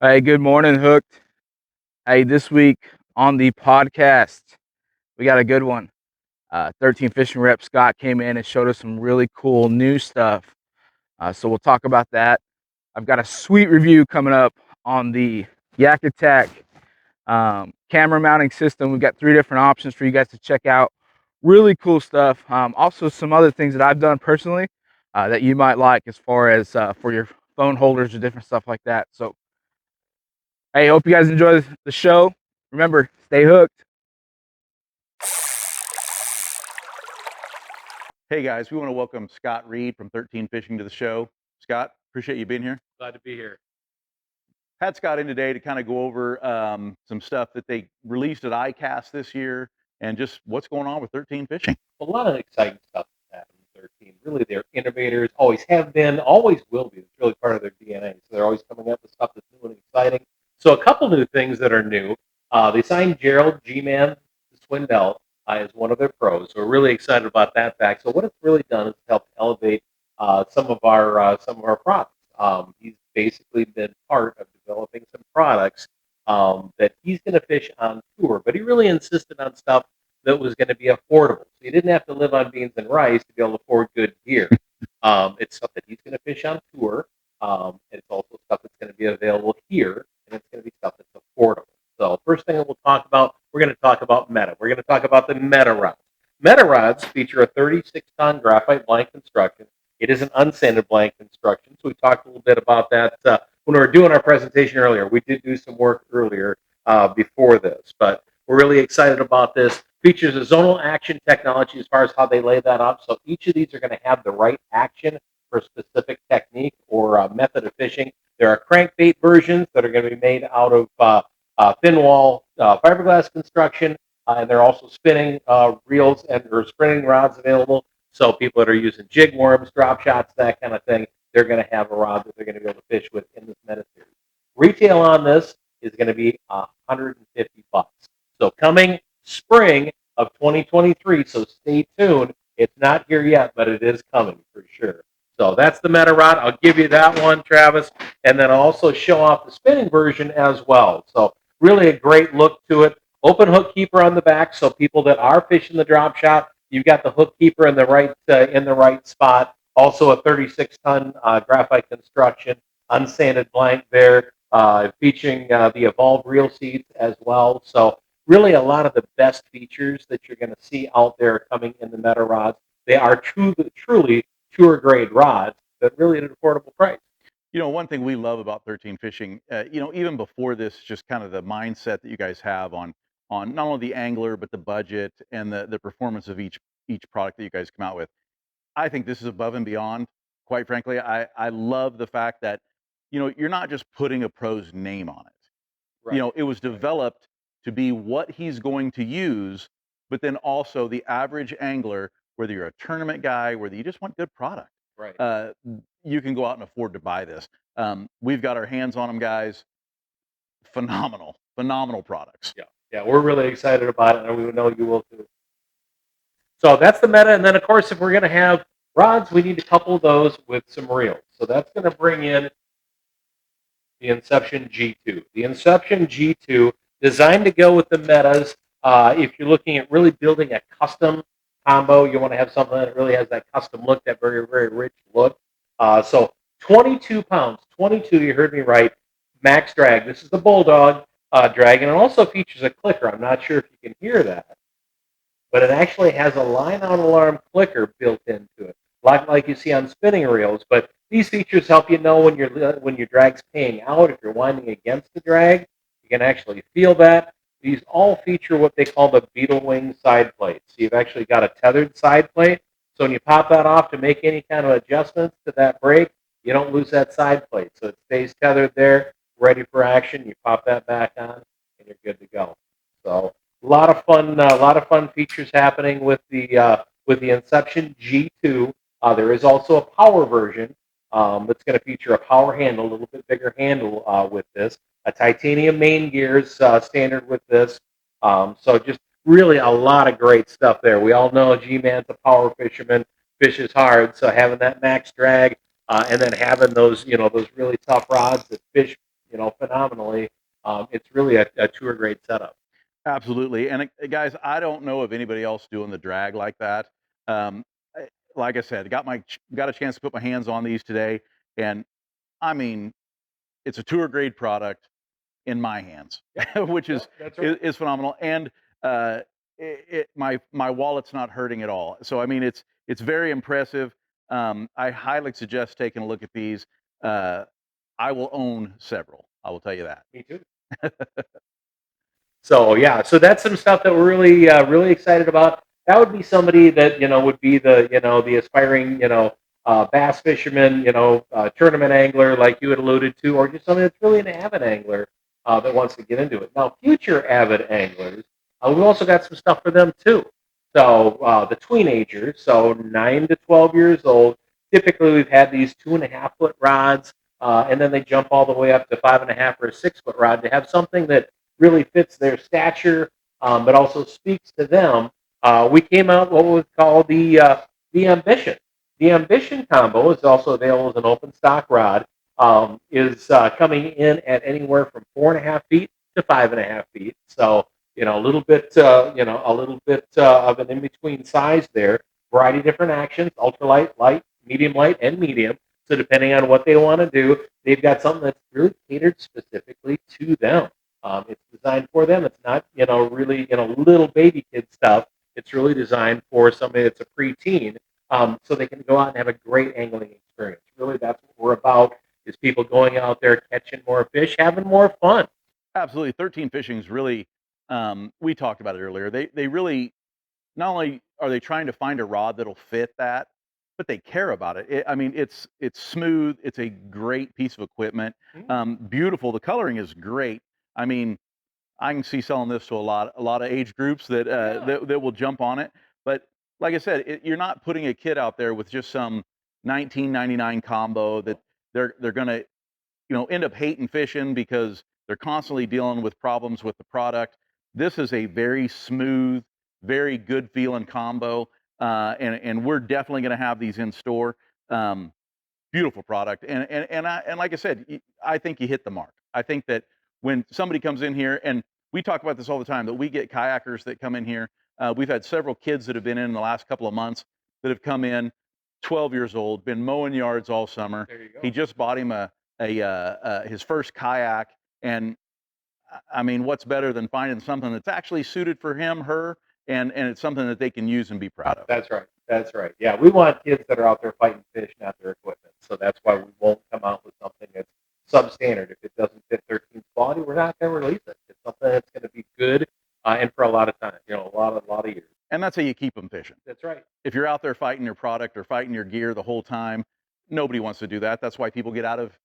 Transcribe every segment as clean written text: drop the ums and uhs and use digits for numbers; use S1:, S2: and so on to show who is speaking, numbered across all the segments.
S1: Hey, good morning, Hooked. Hey, this week on the podcast, we got a good one. 13 Fishing Rep Scott came in and showed us some really cool new stuff. So we'll talk about that. I've got a sweet review coming up on the Yak Attack camera mounting system. We've got 3 different options for you guys to check out. Really cool stuff. Also, some other things that I've done personally that you might like as far as for your phone holders or different stuff like that. So hey, hope you guys enjoy the show. Remember, stay hooked.
S2: Hey guys, we want to welcome Scott Reid from 13 Fishing to the show. Scott, appreciate you being here.
S3: Glad to be here.
S2: Had Scott in today to kind of go over some stuff that they released at ICAST this year and just what's going on with 13 Fishing.
S3: A lot of exciting stuff has happened in 13. Really, they're innovators, always have been, always will be. It's really part of their DNA. So they're always coming up with stuff that's new and exciting. So a couple new things that are new. They signed Gerald The Gman Swindel as one of their pros. So we're really excited about that fact. So what it's really done is helped elevate some of our products. He's basically been part of developing some products that he's going to fish on tour, but he really insisted on stuff that was going to be affordable. So you didn't have to live on beans and rice to be able to afford good gear. It's stuff that he's going to fish on tour, and it's also stuff that's going to be available here, and it's going to be stuff that's affordable. So first thing that we'll talk about, we're going to talk about Meta. We're going to talk about the Meta rods. Meta rods feature a 36-ton graphite blank construction. It is an unsanded blank construction, so we talked a little bit about that when we were doing our presentation earlier. We did do some work earlier before this, but we're really excited about this. Features a zonal action technology as far as how they lay that up. So each of these are going to have the right action for a specific technique or method of fishing. There are crankbait versions that are going to be made out of thin wall fiberglass construction, and they're also spinning reels or spinning rods available. So people that are using jig worms, drop shots, that kind of thing, they're going to have a rod that they're going to be able to fish with in this Meta series. Retail on this is going to be $150. So coming spring of 2023. So stay tuned. It's not here yet, but it is coming for sure. So that's the Meta rod. I'll give you that one, Travis, and then I'll also show off the spinning version as well. So really a great look to it. Open hook keeper on the back, so people that are fishing the drop shot, you've got the hook keeper in the right spot. Also a 36-ton graphite construction, unsanded blank there, featuring the evolved reel seats as well. So really a lot of the best features that you're going to see out there coming in the Meta rods. They are truly tour grade rods, but really at an affordable price.
S2: You know, one thing we love about 13 Fishing, even before this, just kind of the mindset that you guys have on not only the angler but the budget and the performance of each product that you guys come out with. I think this is above and beyond. Quite frankly, I love the fact that you're not just putting a pro's name on it.
S3: Right.
S2: It was developed to be what he's going to use, but then also the average angler, whether you're a tournament guy, whether you just want good product,
S3: Right.
S2: you can go out and afford to buy this. We've got our hands on them, guys. Phenomenal products.
S3: Yeah, we're really excited about it, and we know you will too. So that's the Meta, and then of course, if we're going to have rods, we need to couple those with some reels. So that's going to bring in the Inception G2. The Inception G2, designed to go with the Metas. If you're looking at really building a custom combo, you want to have something that really has that custom look, that very, very rich look. So 22 pounds, 22, you heard me right, max drag. This is the Bulldog drag, and it also features a clicker. I'm not sure if you can hear that, but it actually has a line-out alarm clicker built into it, like you see on spinning reels. But these features help you know when your drag's paying out. If you're winding against the drag, you can actually feel that. These all feature what they call the beetle wing side plate. So you've actually got a tethered side plate. So when you pop that off to make any kind of adjustments to that brake, you don't lose that side plate. So it stays tethered there, ready for action. You pop that back on, and you're good to go. So a lot of fun features happening with the Inception G2. There is also a power version that's going to feature a power handle, a little bit bigger handle with this. A titanium main gears standard with this. So just really a lot of great stuff there. We all know G-Man's a power fisherman, fishes hard. So having that max drag and then having those really tough rods that fish phenomenally. It's really a tour grade setup.
S2: Absolutely. And guys, I don't know of anybody else doing the drag like that. Um, like I said, got a chance to put my hands on these today, and I mean, it's a tour grade product in my hands, which
S3: That's right.
S2: is phenomenal. And my wallet's not hurting at all. So I mean, it's very impressive. I highly suggest taking a look at these. I will own several. I will tell you that.
S3: Me too. So yeah, so that's some stuff that we're really excited about. That would be somebody that would be the aspiring bass fisherman, tournament angler like you had alluded to, or just somebody that's really an avid angler that wants to get into it. Now, future avid anglers, we've also got some stuff for them too. So the tweenagers, so 9 to 12 years old, typically we've had these 2.5 foot rods, and then they jump all the way up to 5.5 or a 6 foot rod to have something that really fits their stature, but also speaks to them. We came out what was called the Ambition. The Ambition combo is also available as an open stock rod. Is coming in at anywhere from 4.5 feet to 5.5 feet. So a little bit of an in between size there. Variety of different actions: ultralight, light, medium light, and medium. So depending on what they want to do, they've got something that's really catered specifically to them. It's designed for them. It's not, really, little baby kid stuff. It's really designed for somebody that's a preteen, so they can go out and have a great angling experience. Really, that's what we're about: is people going out there catching more fish, having more fun.
S2: Absolutely. 13 fishing is really, we talked about it earlier. They really, not only are they trying to find a rod that'll fit that, but they care about it. I mean, it's smooth. It's a great piece of equipment. Beautiful. The coloring is great. I mean, I can see selling this to a lot of age groups that will jump on it. But like I said, you're not putting a kid out there with just some 1999 combo that they're gonna end up hating fishing because they're constantly dealing with problems with the product. This is a very smooth, very good feeling combo, and we're definitely going to have these in store. Beautiful product, and like I said, I think you hit the mark. I think that when somebody comes in here, and we talk about this all the time, that we get kayakers that come in here. We've had several kids that have been in the last couple of months that have come in, 12 years old, been mowing yards all summer.
S3: There you go.
S2: He just bought him his first kayak, and I mean, what's better than finding something that's actually suited for him, her, and it's something that they can use and be proud of.
S3: That's right. That's right. Yeah, we want kids that are out there fighting fish, not their equipment. So that's why we won't come out with something that's substandard. If it doesn't fit 13's quality, we're not going to release it. It's something that's going to be good and for a lot of time, a lot of years.
S2: And that's how you keep them fishing.
S3: That's right.
S2: If you're out there fighting your product or fighting your gear the whole time, nobody wants to do that. That's why people get out of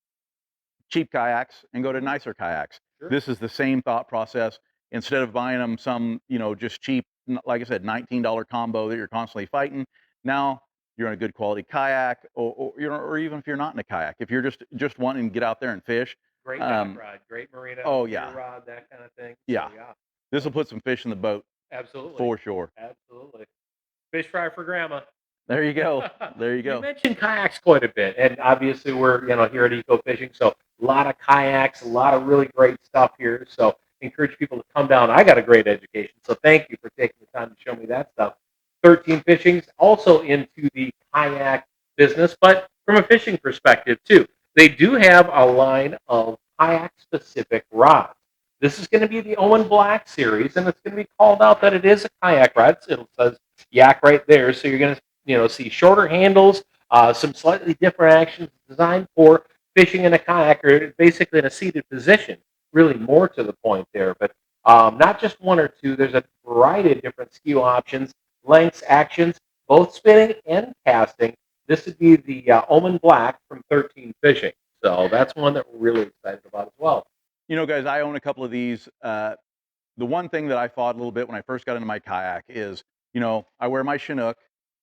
S2: cheap kayaks and go to nicer kayaks.
S3: Sure.
S2: This is the same thought process. Instead of buying them some, just cheap, like I said, $19 combo that you're constantly fighting, now you're in a good quality kayak, or even if you're not in a kayak, if you're just wanting to get out there and fish.
S3: Great dock rod, great marina,
S2: yeah,
S3: rod, that kind of thing.
S2: Yeah.
S3: So, yeah.
S2: This will put some fish in the boat.
S3: Absolutely.
S2: For sure.
S3: Absolutely. Fish fry for grandma.
S2: There you go. There you go.
S3: You mentioned kayaks quite a bit, and obviously we're here at Eco Fishing, so a lot of kayaks, a lot of really great stuff here. So encourage people to come down. I got a great education, so thank you for taking the time to show me that stuff. 13 Fishing's also into the kayak business, but from a fishing perspective too. They do have a line of kayak-specific rods. This is going to be the Owen Black series, and it's going to be called out that it is a kayak rod. It says Yak right there, so you're going to see shorter handles, some slightly different actions designed for fishing in a kayak or basically in a seated position. Really more to the point there, but not just one or two. There's a variety of different skew options, lengths, actions, both spinning and casting. This would be the Omen Black from 13 Fishing. So that's one that we're really excited about as well.
S2: Guys, I own a couple of these. The one thing that I fought a little bit when I first got into my kayak is, I wear my Chinook.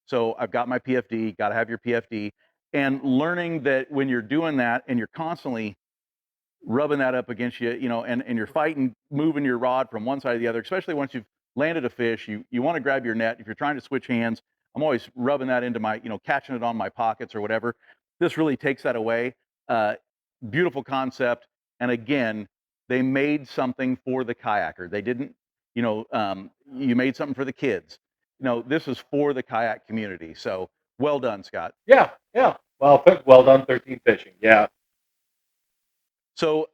S2: So I've got my PFD, got to have your PFD. And learning that when you're doing that and you're constantly rubbing that up against you, and you're fighting, moving your rod from one side to the other, especially once you've landed a fish, you want to grab your net. If you're trying to switch hands, I'm always rubbing that into my, catching it on my pockets or whatever. This really takes that away. Beautiful concept. And again, they made something for the kayaker. They didn't, you made something for the kids. This is for the kayak community. So well done, Scott.
S3: Yeah, yeah. Well done, 13 Fishing. Yeah.
S2: So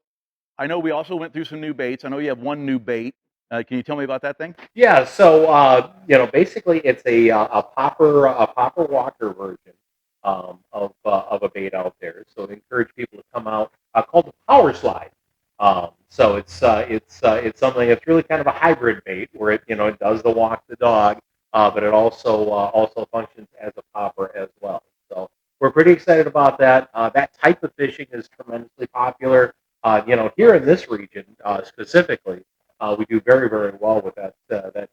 S2: I know we also went through some new baits. I know you have one new bait. Can you tell me about that thing?
S3: Yeah, so basically it's a popper walker version of a bait out there. So I encourage people to come out called the Power Slide. So it's something that's really kind of a hybrid bait where it does the walk the dog, but it also functions as a popper as well. So we're pretty excited about that. That type of fishing is tremendously popular. Here in this region specifically. We do very, very well with that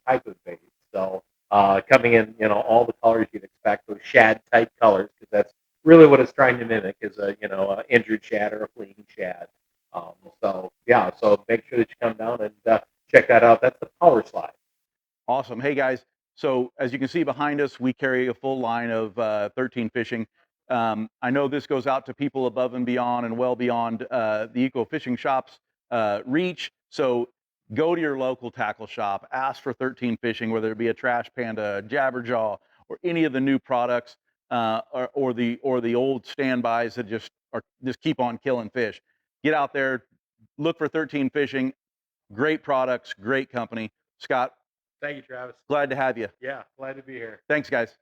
S3: type of bait. So coming in, all the colors you'd expect, those shad type colors, because that's really what it's trying to mimic is a injured shad or a fleeing shad. So make sure that you come down and check that out. That's the Power Slide.
S2: Awesome. Hey guys, so as you can see behind us, we carry a full line of 13 Fishing. I know this goes out to people above and beyond and well beyond the eco fishing shop's reach. So go to your local tackle shop, ask for 13 Fishing, whether it be a Trash Panda, Jabberjaw, or any of the new products, or the old standbys that just keep on killing fish. Get out there, look for 13 Fishing. Great products, great company. Scott,
S3: Thank you, Travis.
S2: glad to have you.
S3: Yeah, glad to be here.
S2: Thanks, guys.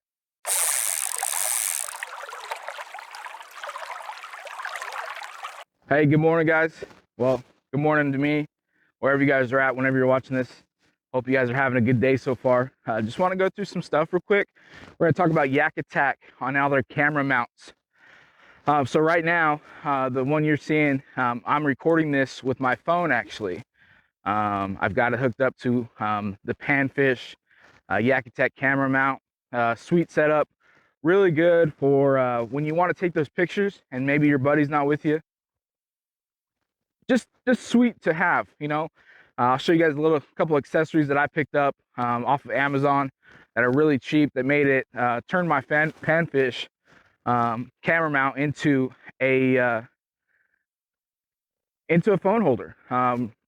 S1: Hey, good morning, guys. Well, good morning to me, wherever you guys are at, whenever you're watching this. Hope you guys are having a good day so far. Just want to go through some stuff real quick. We're going to talk about Yak Attack on all their camera mounts. So right now, the one you're seeing, I'm recording this with my phone actually. I've got it hooked up to the Panfish Yak Attack camera mount. Sweet setup, really good for when you want to take those pictures and maybe your buddy's not with you. Just sweet to have, I'll show you guys a couple accessories that I picked up off of Amazon that are really cheap, that made it turn my Panfish camera mount into a phone holder.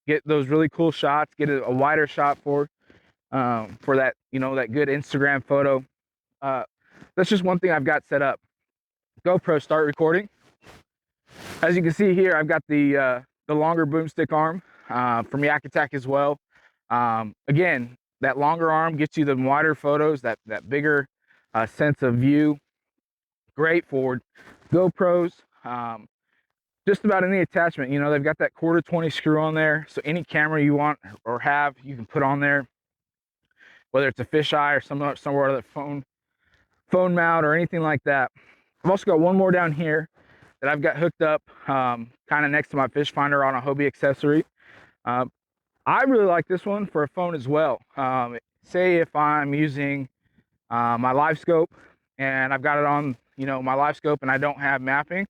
S1: Get those really cool shots, get a wider shot for that, that good Instagram photo. That's just one thing I've got set up. GoPro start recording. As you can see here, I've got the longer boomstick arm from Yak Attack as well. Again, that longer arm gets you the wider photos, that bigger sense of view. Great for GoPros. Just about any attachment, they've got that 1/4 screw on there, so any camera you want or have, you can put on there, whether it's a fisheye or somewhere other phone mount or anything like that. I've also got one more down here that I've got hooked up kind of next to my fish finder on a Hobie accessory. I really like this one for a phone as well. Say if I'm using my live scope and I've got it on my live scope and I don't have mapping,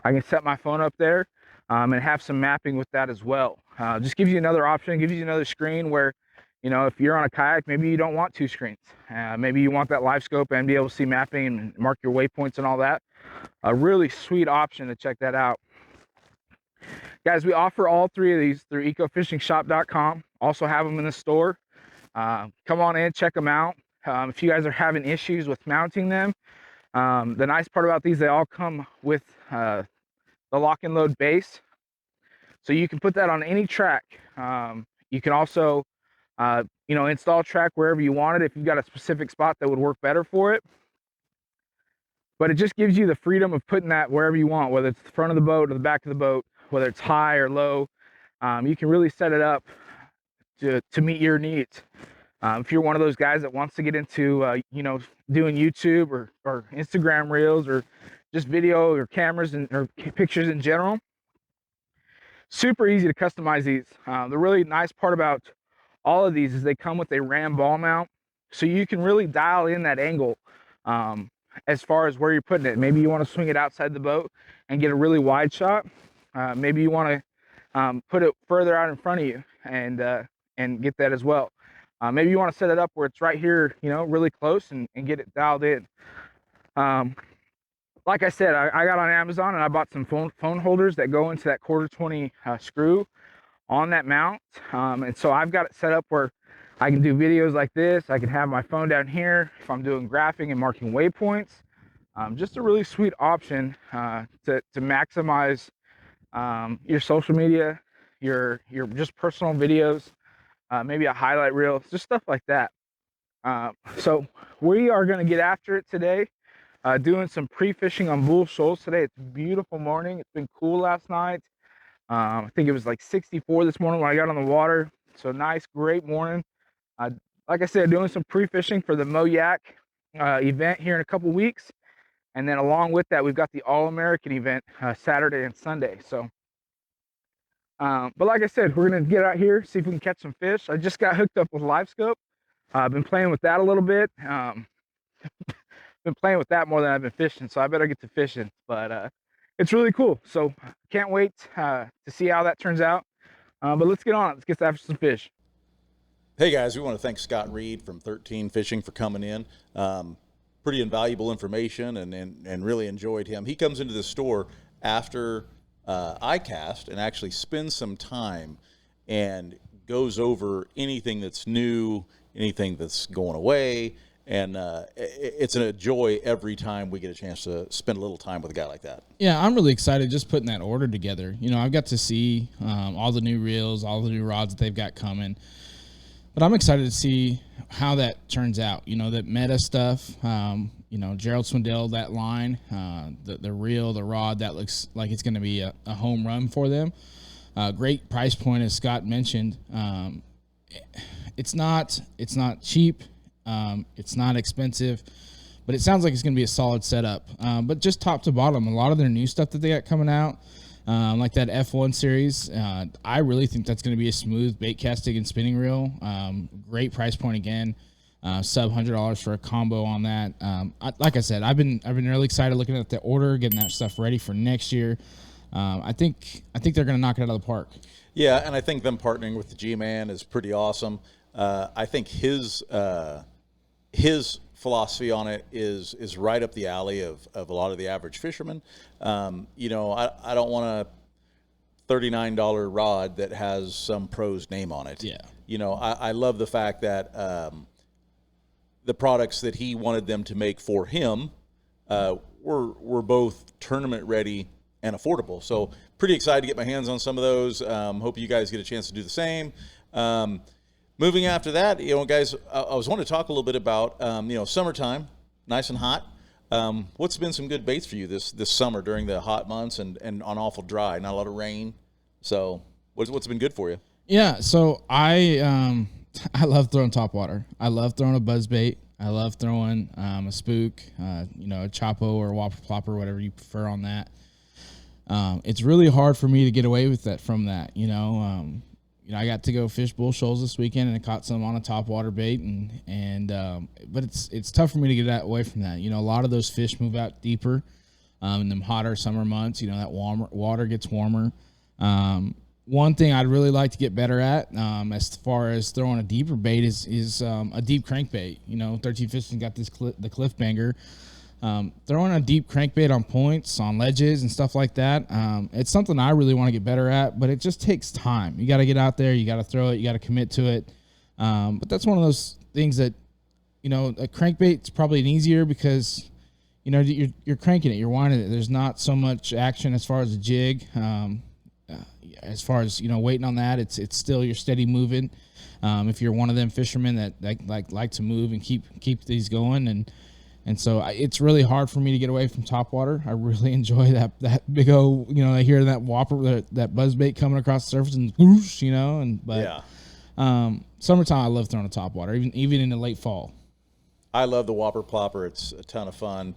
S1: I can set my phone up there and have some mapping with that as well. Just gives you another option, gives you another screen where if you're on a kayak, maybe you don't want two screens. Maybe you want that live scope and be able to see mapping and mark your waypoints and all that. A really sweet option to check that out. Guys, we offer all three of these through ecofishingshop.com. Also have them in the store. Come on in, check them out. If you guys are having issues with mounting them, the nice part about these, they all come with the lock and load base. So you can put that on any track. You can also install track wherever you want it if you've got a specific spot that would work better for it. But it just gives you the freedom of putting that wherever you want, whether it's the front of the boat or the back of the boat, whether it's high or low. You can really set it up to meet your needs. If you're one of those guys that wants to get into doing YouTube or Instagram reels or just video or cameras or pictures in general, super easy to customize these. The really nice part about all of these is they come with a ram ball mount, so you can really dial in that angle as far as where you're putting it. Maybe you want to swing it outside the boat and get a really wide shot. Maybe you want to put it further out in front of you and get that as well. Maybe you want to set it up where it's right here, really close and get it dialed in. like I said, I got on Amazon and I bought some phone holders that go into that 1/4 20 screw on that mount. And so I've got it set up where I can do videos like this. I can have my phone down here if I'm doing graphing and marking waypoints. Just a really sweet option to maximize your social media, your just personal videos, maybe a highlight reel, just stuff like that. So we are going to get after it today, doing some pre-fishing on Bull Shoals today. It's a beautiful morning. It's been cool last night. I think it was like 64 this morning when I got on the water. So nice, great morning. Like I said, doing some pre-fishing for the Moyak event here in a couple weeks. And then along with that, we've got the All-American event Saturday and Sunday. So, but like I said, we're going to get out here, see if we can catch some fish. I just got hooked up with LiveScope. I've been playing with that a little bit. Been playing with that more than I've been fishing, so I better get to fishing. But it's really cool. So can't wait to see how that turns out. But let's get on it. Let's get after some fish.
S2: Hey guys, we want to thank Scott Reid from 13 Fishing for coming in. Pretty invaluable information, and really enjoyed him. He comes into the store after I cast and actually spends some time and goes over anything that's new, anything that's going away, and it's a joy every time we get a chance to spend a little time with a guy like that.
S4: Yeah, I'm really excited just putting that order together. You know, I've got to see all the new reels, all the new rods that they've got coming. But I'm excited to see how that turns out. You know, that meta stuff, you know, Gerald Swindel, that line, the reel, the rod, that looks like it's going to be a home run for them. Great price point, as Scott mentioned. It's not cheap. It's not expensive, but it sounds like it's going to be a solid setup. But just top to bottom, a lot of their new stuff that they got coming out, like that F1 series, I really think that's going to be a smooth bait casting and spinning reel. Great price point again, sub $100 for a combo on that. Like I said, I've been really excited looking at the order, getting that stuff ready for next year. I think they're going to knock it out of the park.
S2: Yeah, and I think them partnering with the G-Man is pretty awesome. I think his philosophy on it is right up the alley of a lot of the average fishermen. You know, I don't want a $39 rod that has some pro's name on it.
S4: Yeah.
S2: You know, I love the fact that the products that he wanted them to make for him were both tournament ready and affordable. So pretty excited to get my hands on some of those. Hope you guys get a chance to do the same. Moving after that, you know, guys, I was wanting to talk a little bit about, you know, summertime, nice and hot. What's been some good baits for you this summer during the hot months and on awful dry, not a lot of rain? So what's been good for you?
S4: Yeah, so I love throwing topwater. I love throwing a buzzbait. I love throwing a spook, you know, a Chopo or Whopper Plopper, whatever you prefer on that. It's really hard for me to get away with that from that, you know. You know, I got to go fish Bull Shoals this weekend, and I caught some on a topwater bait, but it's tough for me to get that away from that. You know, a lot of those fish move out deeper in them hotter summer months. You know, that water gets warmer. One thing I'd really like to get better at, as far as throwing a deeper bait, is a deep crankbait. You know, 13 Fishing got the Cliff Banger. Throwing a deep crankbait on points, on ledges, and stuff like that. It's something I really want to get better at, but it just takes time. You got to get out there, you got to throw it, you got to commit to it. But that's one of those things that, you know, a crankbait's probably an easier because, you know, you're cranking it, you're winding it. There's not so much action as far as a jig. As far as, you know, waiting on that, it's still you're steady moving. If you're one of them fishermen that like to move and keep these going, and so it's really hard for me to get away from topwater. I really enjoy that big old, you know, I hear that whopper, that buzzbait coming across the surface and whoosh, you know, summertime I love throwing a topwater, even in the late fall.
S2: I love the Whopper Plopper. It's a ton of fun.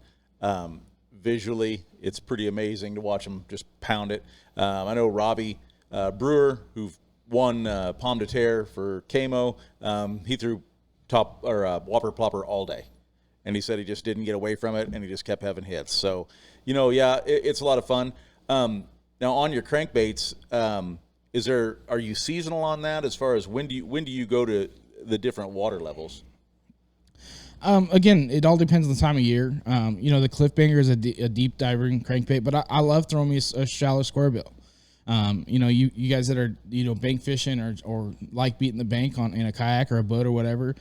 S2: Visually, it's pretty amazing to watch them just pound it. I know Robby Bruewer, who won Pomme de Terre for Camo, he threw Whopper Plopper all day. And he said he just didn't get away from it, and he just kept having hits. So, you know, yeah, it's a lot of fun. Now, on your crankbaits, are you seasonal on that? As far as when do you go to the different water levels?
S4: Again, it all depends on the time of year. The cliffbanger is a deep diving crankbait, but I love throwing me a shallow square bill. You guys that are, bank fishing or like beating the bank in a kayak or a boat or whatever.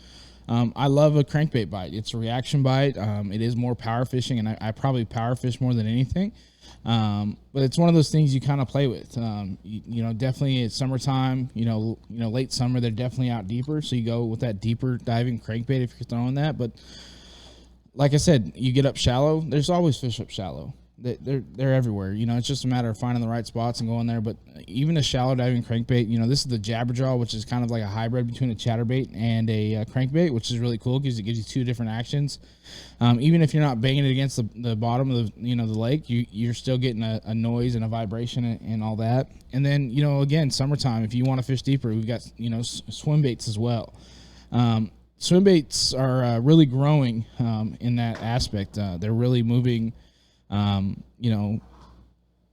S4: I love a crankbait bite. It's a reaction bite. It is more power fishing, and I probably power fish more than anything. But it's one of those things you kind of play with. Definitely it's summertime. Late summer they're definitely out deeper, so you go with that deeper diving crankbait if you're throwing that. But like I said, you get up shallow. There's always fish up shallow. They're everywhere. It's just a matter of finding the right spots and going there. But even a shallow diving crankbait, this is the Jabberjaw, which is kind of like a hybrid between a chatterbait and a crankbait, which is really cool because it gives you two different actions. Even if you're not banging it against the bottom of the lake, you're still getting a noise and a vibration and all that. And then again, summertime, if you want to fish deeper, we've got swim baits as well. Swim baits are really growing in that aspect. They're really moving.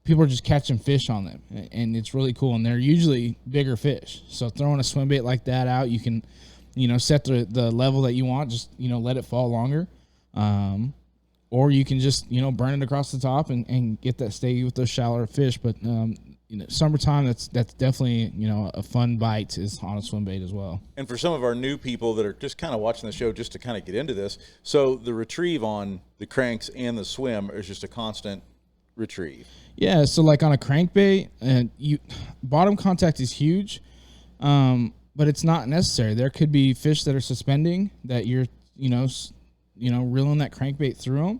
S4: People are just catching fish on them, and it's really cool, and they're usually bigger fish. So throwing a swim bait like that out, you can, set the level that you want, just, let it fall longer. Or you can just, burn it across the top and get that stay with those shallower fish. But, summertime, that's definitely, a fun bite is on a swim bait as well.
S2: And for some of our new people that are just kind of watching the show just to kind of get into this, so the retrieve on the cranks and the swim is just a constant retrieve.
S4: Yeah, so like on a crankbait, bottom contact is huge, but it's not necessary. There could be fish that are suspending that you're, reeling that crankbait through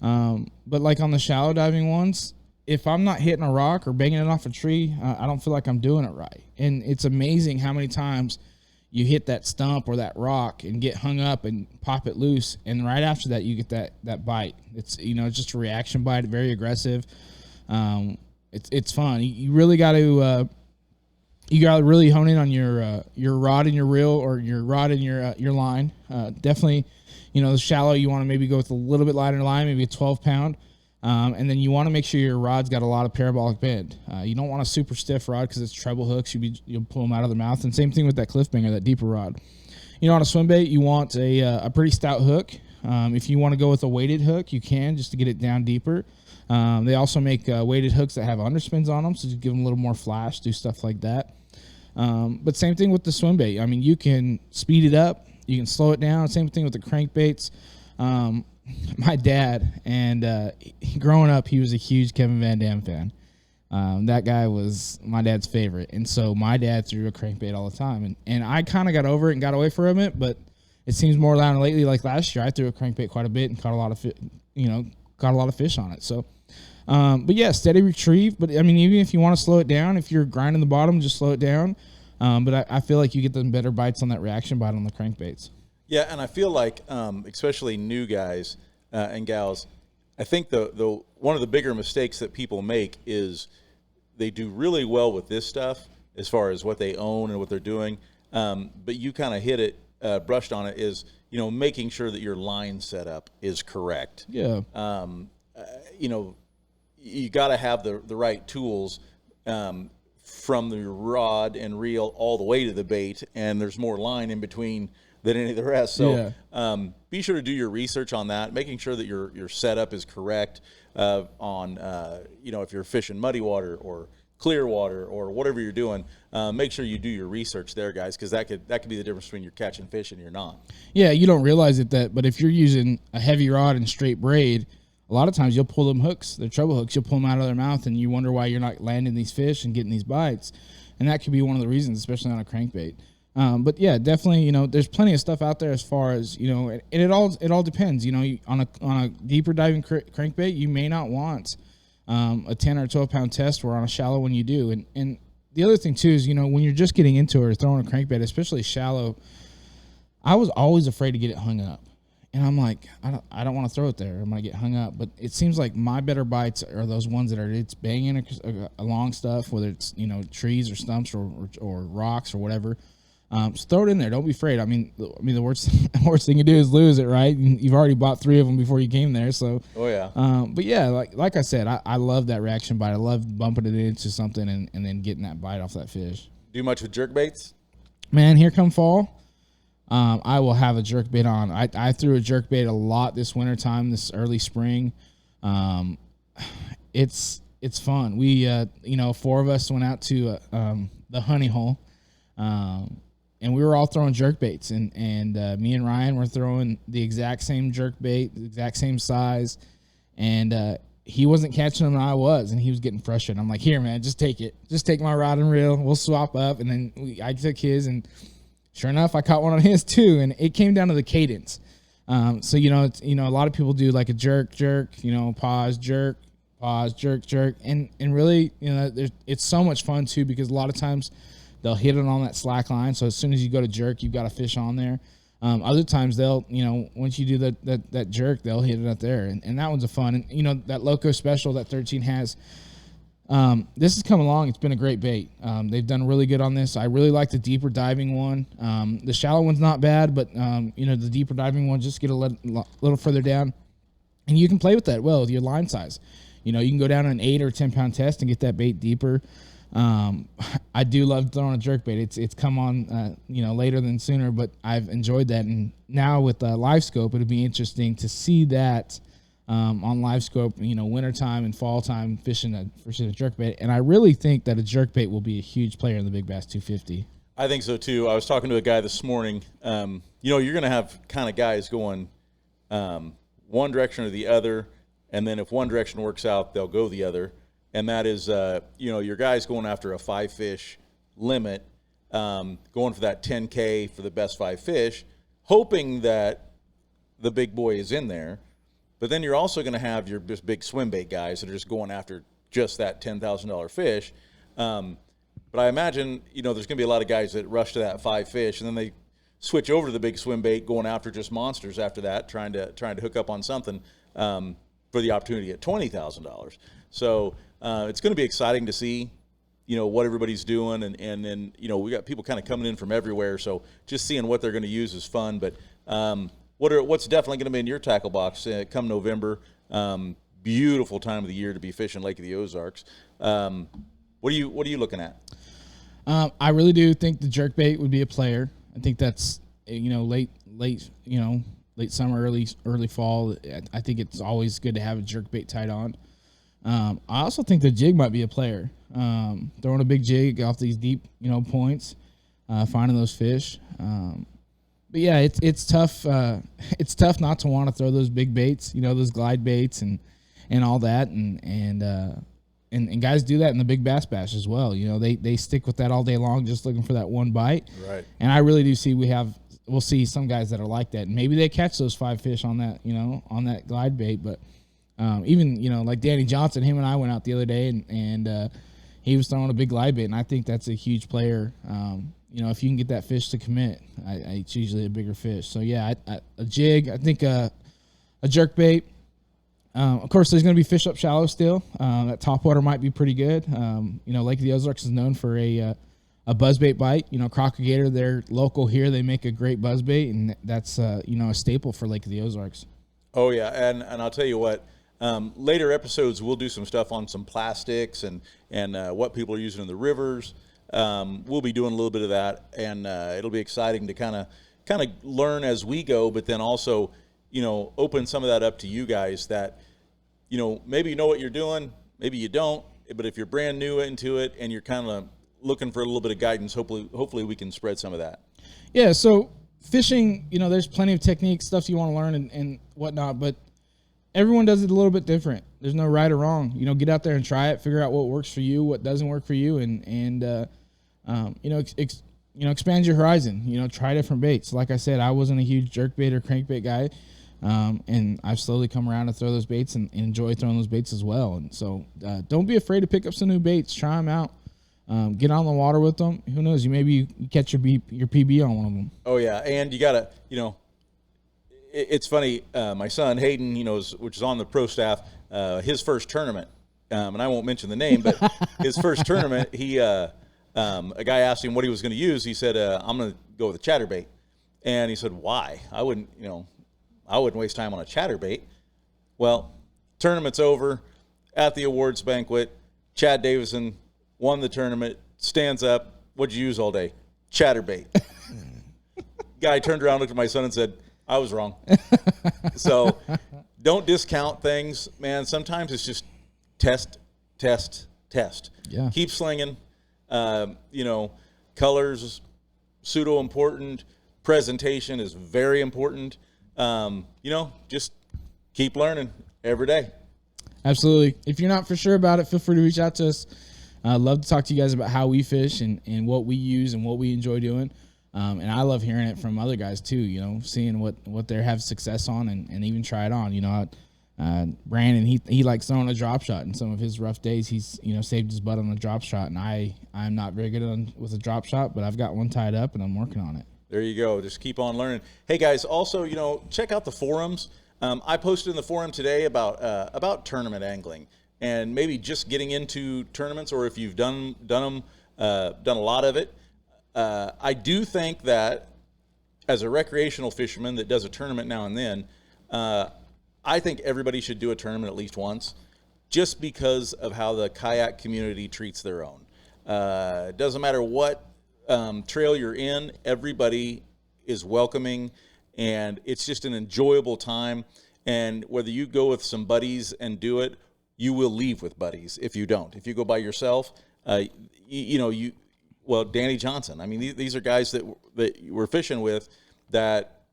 S4: them. But like on the shallow diving ones, if I'm not hitting a rock or banging it off a tree, I don't feel like I'm doing it right. And it's amazing how many times you hit that stump or that rock and get hung up and pop it loose, and right after that you get that bite. It's it's just a reaction bite, very aggressive. It's fun. You really got to really hone in on your rod and your reel, or your rod and your line. Definitely, the shallow you want to maybe go with a little bit lighter line, maybe a 12-pound. And then you want to make sure your rod's got a lot of parabolic bend. You don't want a super stiff rod because it's treble hooks. You'll pull them out of the mouth. And same thing with that cliffbanger, that deeper rod. On a swim bait, you want a pretty stout hook. If you want to go with a weighted hook, you can, just to get it down deeper. They also make weighted hooks that have underspins on them, so you give them a little more flash, do stuff like that. But same thing with the swim bait. I mean, you can speed it up, you can slow it down. Same thing with the crankbaits. My dad, and growing up, he was a huge Kevin Van Dam fan. That guy was my dad's favorite, and so my dad threw a crankbait all the time, and I kind of got over it and got away from it, but it seems more loud lately. Like last year, I threw a crankbait quite a bit and caught a lot of fish on it. So, but yeah, steady retrieve. But I mean, even if you want to slow it down, if you're grinding the bottom, just slow it down. But I feel like you get them better bites on that reaction bite on the crankbaits.
S2: Yeah, and I feel like, especially new guys and gals, I think the one of the bigger mistakes that people make is they do really well with this stuff as far as what they own and what they're doing, but you kind of hit it, brushed on it, is making sure that your line setup is correct.
S4: Yeah.
S2: You got to have the right tools from the rod and reel all the way to the bait, and there's more line in between than any of the rest. So be sure to do your research on that, making sure that your setup is correct on, if you're fishing muddy water or clear water or whatever you're doing, make sure you do your research there, guys, because that could be the difference between you're catching fish and you're not.
S4: Yeah, you don't realize it, but if you're using a heavy rod and straight braid, a lot of times you'll pull them hooks, they're treble hooks, you'll pull them out of their mouth, and you wonder why you're not landing these fish and getting these bites. And that could be one of the reasons, especially on a crankbait. But yeah, definitely, there's plenty of stuff out there as far as, and it all depends. On a deeper diving crankbait, you may not want a 10 or 12 pound test, where on a shallow one you do. And the other thing too is, when you're just getting into it or throwing a crankbait, especially shallow, I was always afraid to get it hung up. And I'm like, I don't want to throw it there. I'm going to get hung up. But it seems like my better bites are those ones that it's banging along stuff, whether it's, trees or stumps or rocks or whatever. So throw it in there. Don't be afraid. I mean, the worst thing you do is lose it, right? And you've already bought 3 of them before you came there. So,
S2: oh yeah.
S4: But yeah, like I said, I love that reaction bite. I love bumping it into something and then getting that bite off that fish.
S2: Do much with jerk baits?
S4: Man, here come fall. I will have a jerkbait on. I threw a jerkbait a lot this wintertime, this early spring. It's fun. We, 4 of us went out to the honey hole, and we were all throwing jerkbaits. And me and Ryan were throwing the exact same jerkbait, the exact same size, and he wasn't catching them, and I was, and he was getting frustrated. I'm like, here, man, just take it. Just take my rod and reel. We'll swap up. And then I took his, and sure enough, I caught one on his too. And it came down to the cadence. So, a lot of people do like a jerk, pause, jerk, jerk. And really, it's so much fun too, because a lot of times they'll hit it on that slack line. So as soon as you go to jerk, you've got a fish on there. Other times they'll, once you do that jerk, they'll hit it up there. And that one's a fun. And, that Loco special that 13 has, this has come along. It's been a great bait. They've done really good on this. I really like the deeper diving one. The shallow one's not bad, but, the deeper diving one, just get a little further down. And you can play with that well with your line size. You can go down an 8 or 10 pound test and get that bait deeper. I do love throwing a jerkbait. It's come on, later than sooner, but I've enjoyed that. And now with live scope, it'll be interesting to see that on live scope, wintertime and fall time fishing a jerkbait. And I really think that a jerkbait will be a huge player in the Big Bass 250.
S2: I think so too. I was talking to a guy this morning. You're going to have kind of guys going one direction or the other, and then if one direction works out, they'll go the other. And that is, your guys going after a 5 fish limit, going for that 10K for the best 5 fish, hoping that the big boy is in there. But then you're also going to have your big swim bait guys that are just going after just that $10,000 fish. But I imagine, there's going to be a lot of guys that rush to that 5 fish, and then they switch over to the big swim bait, going after just monsters after that, trying to hook up on something for the opportunity at $20,000. So it's going to be exciting to see, what everybody's doing. And then, we got people kind of coming in from everywhere. So just seeing what they're going to use is fun. But what's definitely going to be in your tackle box come November? Beautiful time of the year to be fishing Lake of the Ozarks. What are you looking at?
S4: I really do think the jerkbait would be a player. I think that's, late summer, early fall. I think it's always good to have a jerkbait tied on. I also think the jig might be a player. Throwing a big jig off these deep, points, finding those fish. But yeah, it's tough. It's tough not to want to throw those big baits, those glide baits and all that. And guys do that in the Big Bass Bash as well. They stick with that all day long, just looking for that one bite.
S2: Right.
S4: And I really do see we'll see some guys that are like that. And maybe they catch those 5 fish on that, on that glide bait. But even, like Danny Johnson, him and I went out the other day and he was throwing a big glide bait. And I think that's a huge player. If you can get that fish to commit, it's usually a bigger fish. So yeah, a jig, I think a jerkbait. Of course, there's going to be fish up shallow still. That topwater might be pretty good. Lake of the Ozarks is known for a buzzbait bite. Crocodigator, they're local here. They make a great buzzbait, and that's a staple for Lake of the Ozarks.
S2: Oh yeah, and I'll tell you what. Later episodes, we'll do some stuff on some plastics and what people are using in the rivers. We'll be doing a little bit of that, and it'll be exciting to kind of learn as we go, but then also, open some of that up to you guys that, maybe you know what you're doing, maybe you don't, but if you're brand new into it and you're kind of looking for a little bit of guidance, hopefully we can spread some of that.
S4: Yeah, so fishing, there's plenty of techniques, stuff you want to learn and whatnot, but everyone does it a little bit different. There's no right or wrong. Get out there and try it, figure out what works for you, what doesn't work for you, and expand your horizon. Try different baits. Like I said, I wasn't a huge jerkbait or crankbait guy, and I've slowly come around to throw those baits and enjoy throwing those baits as well. And so don't be afraid to pick up some new baits. Try them out. Get on the water with them. Who knows? You catch your PB on one of them.
S2: Oh yeah, and you gotta, it's funny. My son Hayden, which is on the pro staff, his first tournament, and I won't mention the name, but his first tournament, he a guy asked him what he was going to use. He said, "I'm going to go with a chatterbait," and he said, "Why? I wouldn't waste time on a chatterbait." Well, tournament's over. At the awards banquet, Chad Davison won the tournament. Stands up. What'd you use all day? Chatterbait.
S5: guy turned around, looked at my son, and said, "I was wrong." So don't discount things, man. Sometimes it's just test.
S4: Yeah.
S5: Keep slinging. Colors, pseudo important. Presentation is very important. Just keep learning every day.
S4: Absolutely. If you're not for sure about it, feel free to reach out to us. I'd love to talk to you guys about how we fish and what we use and what we enjoy doing. And I love hearing it from other guys too, seeing what they have success on and even try it on. Brandon, he likes throwing a drop shot. In some of his rough days, he's, saved his butt on a drop shot. And I'm not very good with a drop shot, but I've got one tied up and I'm working on it.
S5: There you go. Just keep on learning. Hey guys, also, check out the forums. I posted in the forum today about tournament angling and maybe just getting into tournaments, or if you've done a lot of it. I do think that as a recreational fisherman that does a tournament now and then, I think everybody should do a tournament at least once, just because of how the kayak community treats their own. It doesn't matter what trail you're in, everybody is welcoming, and it's just an enjoyable time. And whether you go with some buddies and do it, you will leave with buddies. If you don't, if you go by yourself, Danny Johnson. I mean, these are guys that we're fishing with that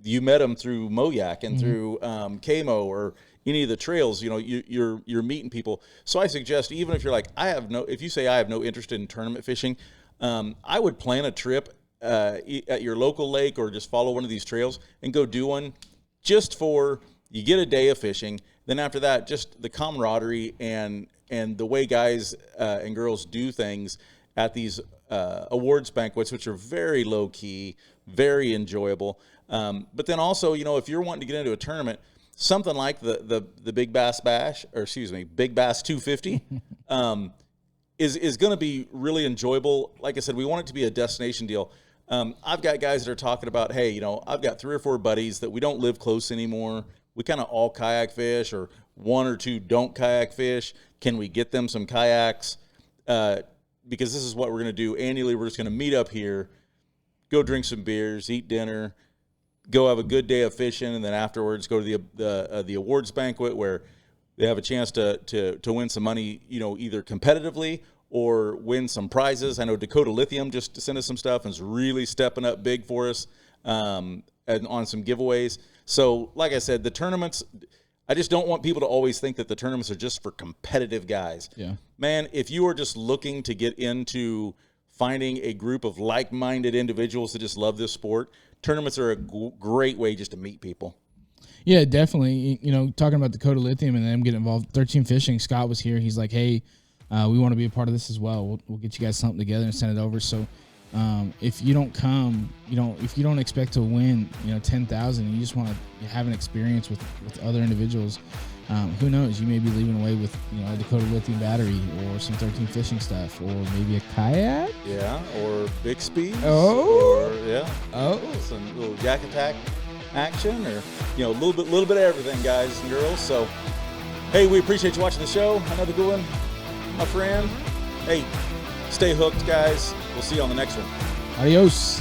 S5: you met them through Moyak and through Kamo or any of the trails. You're meeting people. So I suggest, even if you're like, if you say I have no interest in tournament fishing, I would plan a trip at your local lake or just follow one of these trails and go do one just for, you get a day of fishing. Then after that, just the camaraderie and the way guys and girls do things at these awards banquets, which are very low key, very enjoyable. But then also, if you're wanting to get into a tournament, something like the Big Bass Bash, Big Bass 250, is going to be really enjoyable. Like I said, we want it to be a destination deal. I've got guys that are talking about, hey, I've got 3 or 4 buddies that we don't live close anymore. We kind of all kayak fish, or 1 or 2 don't kayak fish. Can we get them some kayaks? Because this is what we're going to do annually. We're just going to meet up here, go drink some beers, eat dinner, go have a good day of fishing, and then afterwards go to the awards banquet where they have a chance to win some money, either competitively or win some prizes. I know Dakota Lithium just sent us some stuff and is really stepping up big for us and on some giveaways. So, like I said, the tournaments, I just don't want people to always think that the tournaments are just for competitive guys.
S4: Yeah.
S5: Man, if you are just looking to get into finding a group of like-minded individuals that just love this sport, tournaments are a great way just to meet people.
S4: Yeah, definitely. Talking about Dakota Lithium and them getting involved, 13 Fishing, Scott was here. He's like, hey, we want to be a part of this as well. We'll get you guys something together and send it over. So if you don't come, if you don't expect to win, 10,000, and you just want to have an experience with other individuals, who knows? You may be leaving away with, a Dakota Lithium battery or some 13 Fishing stuff, or maybe a kayak.
S5: Yeah, or big speeds.
S4: Oh.
S5: Some little Yak Attack action, or a little bit of everything, guys and girls. So, hey, we appreciate you watching the show. Another good one, my friend. Hey, stay hooked, guys. We'll see you on the next one.
S4: Adios.